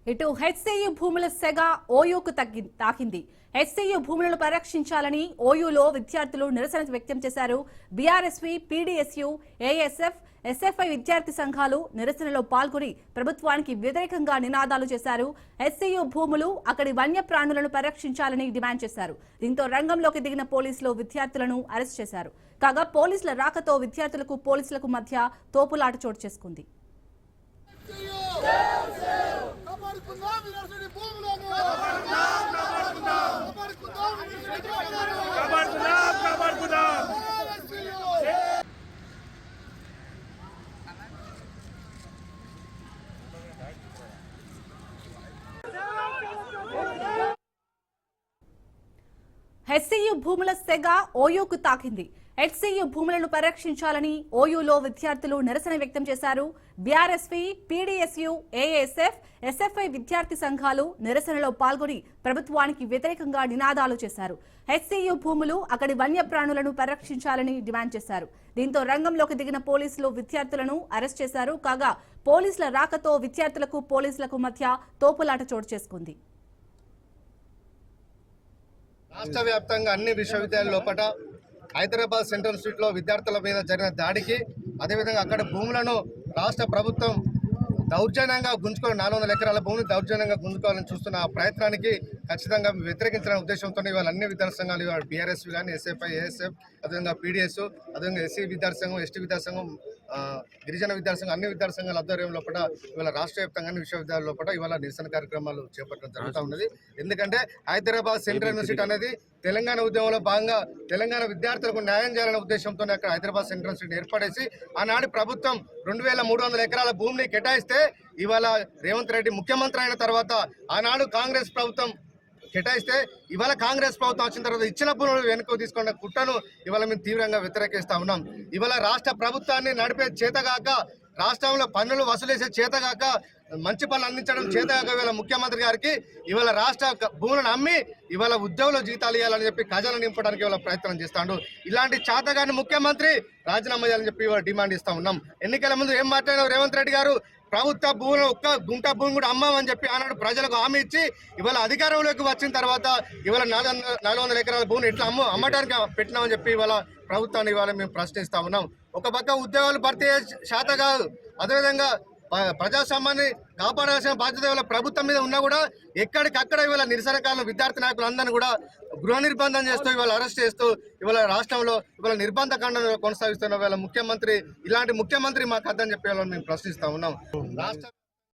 ఇటు హెచ్సియు భూముల సెగ ఓయూకు తాకింది. హెచ్సియు భూములను పరిరక్షించాలని ఓయూలో విద్యార్థులు నిరసన వ్యక్తం చేశారు. బీఆర్ఎస్వి, పీడీఎస్యు, ఏఎస్ఎఫ్, ఎస్ఎఫ్ఐ విద్యార్థి సంఘాలు నిరసనలో పాల్గొని ప్రభుత్వానికి వ్యతిరేకంగా నినాదాలు చేశారు. హెచ్సియు భూములు, అక్కడి వన్యప్రాణులను పరిరక్షించాలని డిమాండ్ చేశారు. దీంతో రంగంలోకి దిగిన పోలీసులు విద్యార్థులను అరెస్ట్ చేశారు. కాగా పోలీసుల రాకతో విద్యార్థులకు పోలీసులకు మధ్య తోపులాట చోటు చేసుకుంది. హెచ్సియు భూముల సెగ ఓయూకు తాకింది. హెచ్సియు భూములను పరిరక్షించాలని ఓయూలో విద్యార్థులు నిరసన వ్యక్తం చేశారు. బీఆర్ఎస్వి, పీడీఎస్యు, ఏఎస్ఎఫ్, ఎస్ఎఫ్ఐ విద్యార్థి సంఘాలు నిరసనలో పాల్గొని ప్రభుత్వానికి వ్యతిరేకంగా నినాదాలు చేశారు. హెచ్సియు భూములు, అక్కడి వన్యప్రాణులను పరిరక్షించాలని డిమాండ్ చేశారు. దీంతో రంగంలోకి దిగిన పోలీసులు విద్యార్థులను అరెస్ట్ చేశారు. కాగా పోలీసుల రాకతో విద్యార్థులకు పోలీసులకు మధ్య తోపులాట చోటు చేసుకుంది. రాష్ట్ర వ్యాప్తంగా అన్ని విశ్వవిద్యాలయాల లోపల హైదరాబాద్ సెంట్రల్ స్ట్రీట్లో విద్యార్థుల మీద జరిగిన దాడికి, అదేవిధంగా అక్కడ భూములను రాష్ట్ర ప్రభుత్వం దౌర్జన్యంగా గుంజుకోవాలి, 400 ఎకరాల భూమిని దౌర్జన్యంగా గుంజుకోవాలని చూస్తున్న ఆ ప్రయత్నానికి ఖచ్చితంగా వ్యతిరేకించిన ఉద్దేశంతో ఇవాళ అన్ని విద్యార్థి సంఘాలు, ఇవాళ బీఆర్ఎస్వి కానీ, ఎస్ఎఫ్ఐ, ఏఎస్ఎఫ్, అదేవిధంగా పీడీఎస్, అదేవిధంగా ఎస్సీ విద్యార్థి సంఘం, ఎస్టీ విద్యార్థి సంఘం, గిరిజన విద్యార్థి సంఘం, అన్ని విద్యార్థి సంఘాల ఆధ్వర్యం లోపల ఇవాళ రాష్ట్ర వ్యాప్తంగా విశ్వవిద్యాలయాల లోపల ఇవాళ నిరసన కార్యక్రమాలు చేపట్టడం జరుగుతూ ఉన్నది. ఎందుకంటే హైదరాబాద్ సెంట్రల్ యూనివర్సిటీ అనేది తెలంగాణ ఉద్యమంలో భాగంగా తెలంగాణ విద్యార్థులకు న్యాయం చేయాలనే ఉద్దేశంతో అక్కడ హైదరాబాద్ సెంట్రల్ యూనివర్సిటీ ఏర్పడేసి ఆనాడు ప్రభుత్వం 2300 ఎకరాల భూమిని కేటాయిస్తే ఇవాళ రేవంత్ రెడ్డి ముఖ్యమంత్రి అయిన తర్వాత ఆనాడు కాంగ్రెస్ ప్రభుత్వం కేటాయిస్తే ఇవాళ కాంగ్రెస్ ప్రభుత్వం వచ్చిన తర్వాత ఇచ్చిన భూములు వెనుక తీసుకున్న కుట్రను ఇవాళ మేము తీవ్రంగా వ్యతిరేకిస్తా ఉన్నాం. ఇవాళ రాష్ట్ర ప్రభుత్వాన్ని నడిపే చేతగాక, రాష్ట్రంలో పన్నులు వసూలేసే చేతగాక, మంచి పనులు అందించడం చేతగాక ఇవాళ ముఖ్యమంత్రి గారికి ఇవాళ రాష్ట్ర భూములను అమ్మి ఇవాళ ఉద్యోగుల జీతాలు ఇవ్వాలని చెప్పి ఖజానా నింపడానికి ఇవాళ ప్రయత్నం చేస్తాడు. ఇలాంటి చేతగాని ముఖ్యమంత్రి రాజీనామా చేయాలని చెప్పి ఇవాళ డిమాండ్ ఇస్తా ఉన్నాం. ఎన్నికల ముందు ఏం మాట్లాడినారు రేవంత్ రెడ్డి గారు? ప్రభుత్వ భూములు ఒక్క గుంట భూమి కూడా అమ్మామని చెప్పి ఆనాడు ప్రజలకు హామీ ఇచ్చి ఇవాళ అధికారంలోకి వచ్చిన తర్వాత ఇవాళ 400 ఎకరాల భూమిని ఎట్లా అమ్మటానికి పెట్టినామని చెప్పి ఇవాళ ప్రభుత్వాన్ని ఇవాళ మేము ప్రశ్నిస్తా ఉన్నాం. ఒక పక్క ఉద్యోగాలు భర్తీ శాత కాదు, అదేవిధంగా ప్రజాస్వామ్యాన్ని కాపాడాల్సిన బాధ్యత ఇవాళ ప్రభుత్వం మీద ఉన్నా కూడా ఎక్కడికక్కడ ఇవాళ నిరసనకారులు, విద్యార్థి నాయకులందరినీ కూడా గృహ నిర్బంధం చేస్తూ ఇవాళ అరెస్ట్ చేస్తూ ఇవాళ రాష్ట్రంలో ఇవాళ నిర్బంధ కాండను కొనసాగిస్తున్న ఇవాళ ముఖ్యమంత్రి, ఇలాంటి ముఖ్యమంత్రి మాకు అర్థం చెప్పే వాళ్ళని మేము ప్రశ్నిస్తా ఉన్నాం. రాష్ట్ర